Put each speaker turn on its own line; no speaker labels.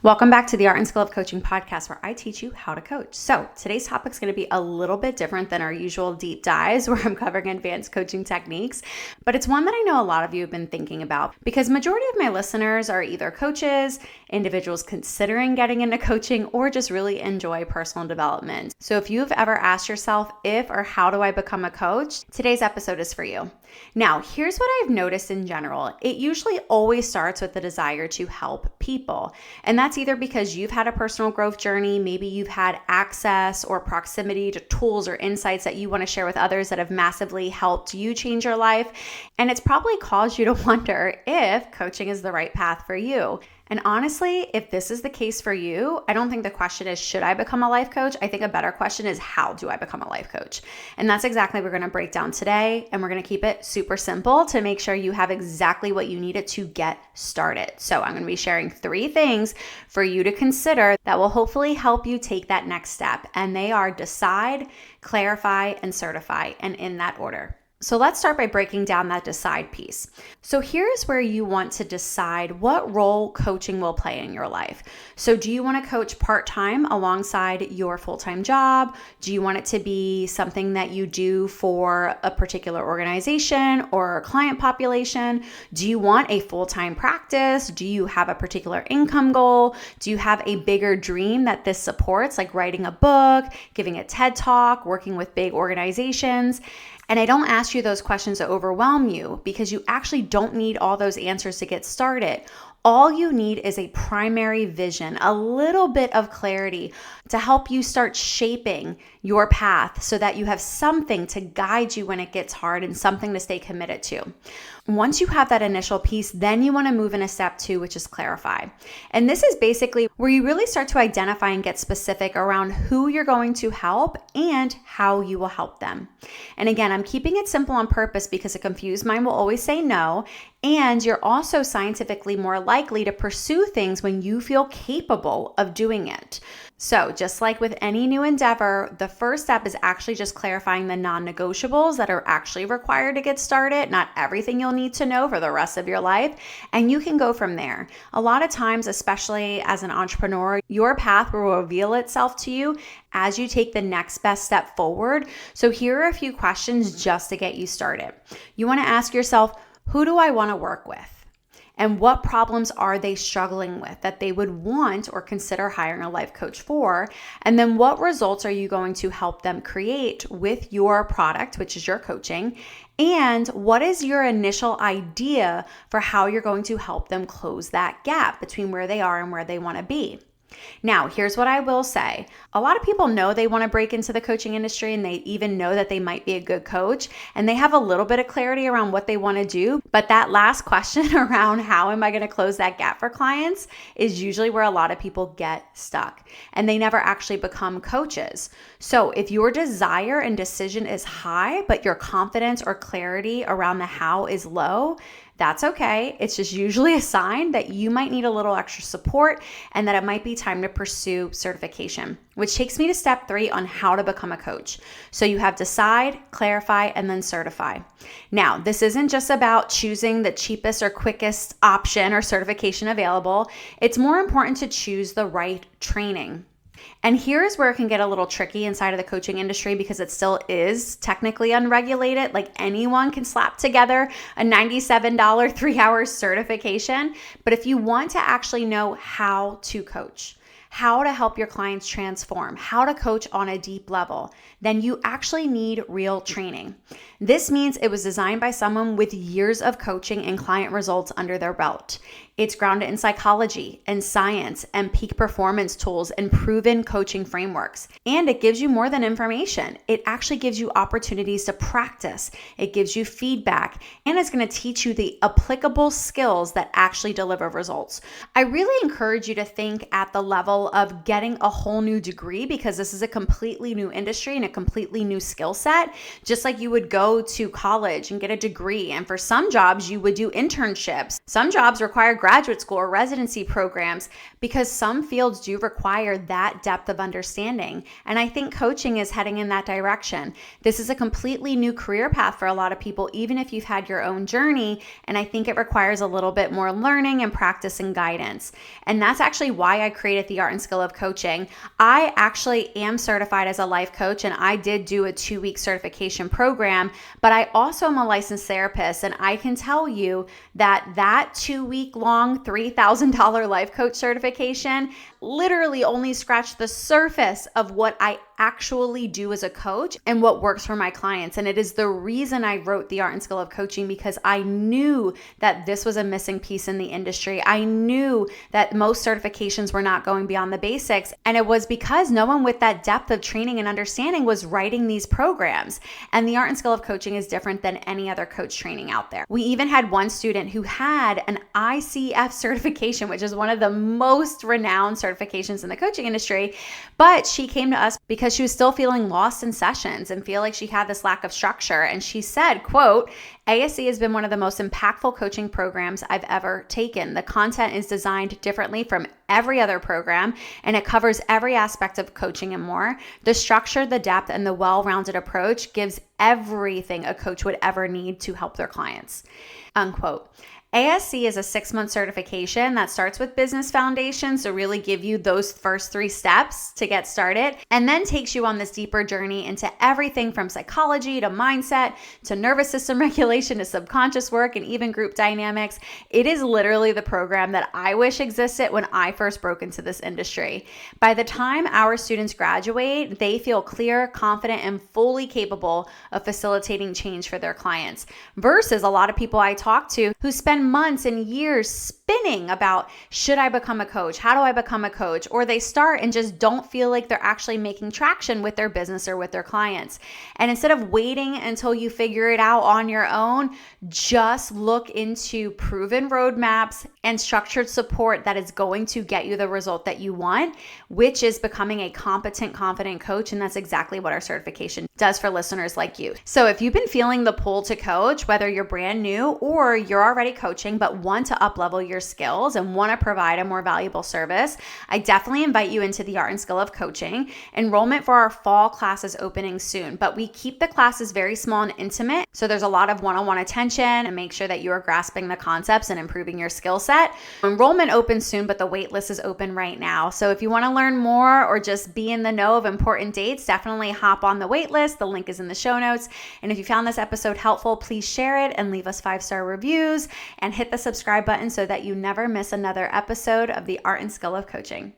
Welcome back to the Art and Skill of Coaching podcast, where I teach you how to coach. So today's topic is going to be a little bit different than our usual deep dives where I'm covering advanced coaching techniques, but it's one that I know a lot of you have been thinking about because majority of my listeners are either coaches, individuals considering getting into coaching, or just really enjoy personal development. So if you've ever asked yourself if or how do I become a coach, today's episode is for you. Now, here's what I've noticed in general. It usually always starts with the desire to help people. And that's either because you've had a personal growth journey, maybe you've had access or proximity to tools or insights that you want to share with others that have massively helped you change your life. And it's probably caused you to wonder if coaching is the right path for you. And honestly, if this is the case for you, I don't think the question is, should I become a life coach? I think a better question is, how do I become a life coach? And that's exactly what we're going to break down today. And we're going to keep it super simple to make sure you have exactly what you needed to get started. So I'm going to be sharing 3 things for you to consider that will hopefully help you take that next step. And they are decide, clarify, and certify, and in that order. So let's start by breaking down that decide piece. So here's where you want to decide what role coaching will play in your life. So do you want to coach part-time alongside your full-time job? Do you want it to be something that you do for a particular organization or a client population? Do you want a full-time practice? Do you have a particular income goal? Do you have a bigger dream that this supports, like writing a book, giving a TED Talk, working with big organizations? And I don't ask you those questions to overwhelm you because you actually don't need all those answers to get started. All you need is a primary vision, a little bit of clarity to help you start shaping your path so that you have something to guide you when it gets hard and something to stay committed to. Once you have that initial piece, then you want to move into step 2, which is clarify. And this is basically where you really start to identify and get specific around who you're going to help and how you will help them. And again, I'm keeping it simple on purpose because a confused mind will always say no. And you're also scientifically more likely to pursue things when you feel capable of doing it. So just like with any new endeavor, the first step is actually just clarifying the non-negotiables that are actually required to get started, not everything you'll need to know for the rest of your life, and you can go from there. A lot of times, especially as an entrepreneur, your path will reveal itself to you as you take the next best step forward. So here are a few questions just to get you started. You want to ask yourself, who do I want to work with? And what problems are they struggling with that they would want or consider hiring a life coach for? And then what results are you going to help them create with your product, which is your coaching? And what is your initial idea for how you're going to help them close that gap between where they are and where they want to be? Now, here's what I will say. A lot of people know they want to break into the coaching industry and they even know that they might be a good coach and they have a little bit of clarity around what they want to do. But that last question around how am I going to close that gap for clients is usually where a lot of people get stuck and they never actually become coaches. So if your desire and decision is high, but your confidence or clarity around the how is low, that's okay. It's just usually a sign that you might need a little extra support and that it might be time to pursue certification, which takes me to step 3 on how to become a coach. So you have decide, clarify, and then certify. Now, this isn't just about choosing the cheapest or quickest option or certification available. It's more important to choose the right training. And here's where it can get a little tricky inside of the coaching industry because it still is technically unregulated. Like anyone can slap together a $97 3-hour certification. But if you want to actually know how to coach, how to help your clients transform, how to coach on a deep level, then you actually need real training. This means it was designed by someone with years of coaching and client results under their belt. It's grounded in psychology and science and peak performance tools and proven coaching frameworks. And it gives you more than information. It actually gives you opportunities to practice. It gives you feedback, and it's going to teach you the applicable skills that actually deliver results. I really encourage you to think at the level of getting a whole new degree because this is a completely new industry and a completely new skill set, just like you would go to college and get a degree. And for some jobs, you would do internships. Some jobs require graduate school or residency programs because some fields do require that that depth of understanding. And I think coaching is heading in that direction. This is a completely new career path for a lot of people, even if you've had your own journey. And I think it requires a little bit more learning and practice and guidance. And that's actually why I created the Art and Skill of Coaching. I actually am certified as a life coach, and I did do a 2-week certification program, but I also am a licensed therapist. And I can tell you that 2-week long $3,000 life coach certification literally only scratched the surface of what I actually do as a coach and what works for my clients. And it is the reason I wrote the Art and Skill of Coaching, because I knew that this was a missing piece in the industry. I knew that most certifications were not going beyond the basics. And it was because no one with that depth of training and understanding was writing these programs. And the Art and Skill of Coaching is different than any other coach training out there. We even had one student who had an ICF certification, which is one of the most renowned certifications in the coaching industry. But she came to us because she was still feeling lost in sessions and feel like she had this lack of structure. And she said, quote, ASC has been one of the most impactful coaching programs I've ever taken. The content is designed differently from every other program, and it covers every aspect of coaching and more. The structure, the depth, and the well-rounded approach gives everything a coach would ever need to help their clients, unquote. ASC is a 6-month certification that starts with business foundation, so really give you those first 3 steps to get started, and then takes you on this deeper journey into everything from psychology to mindset to nervous system regulation to subconscious work and even group dynamics. It is literally the program that I wish existed when I first broke into this industry. By the time our students graduate, they feel clear, confident, and fully capable of facilitating change for their clients, versus a lot of people I talk to who spend months and years spinning about, should I become a coach? How do I become a coach? Or they start and just don't feel like they're actually making traction with their business or with their clients. And instead of waiting until you figure it out on your own, just look into proven roadmaps and structured support that is going to get you the result that you want, which is becoming a competent, confident coach. And that's exactly what our certification does for listeners like you. So if you've been feeling the pull to coach, whether you're brand new or you're already coaching but want to up-level your skills and want to provide a more valuable service, I definitely invite you into the Art and Skill of Coaching. Enrollment for our fall class is opening soon, but we keep the classes very small and intimate, so there's a lot of one-on-one attention and make sure that you are grasping the concepts and improving your skill set. Enrollment opens soon, but the wait list is open right now. So if you want to learn more or just be in the know of important dates, definitely hop on the wait list. The link is in the show notes. And if you found this episode helpful, please share it and leave us 5-star reviews and hit the subscribe button so that you never miss another episode of the Art and Skill of Coaching.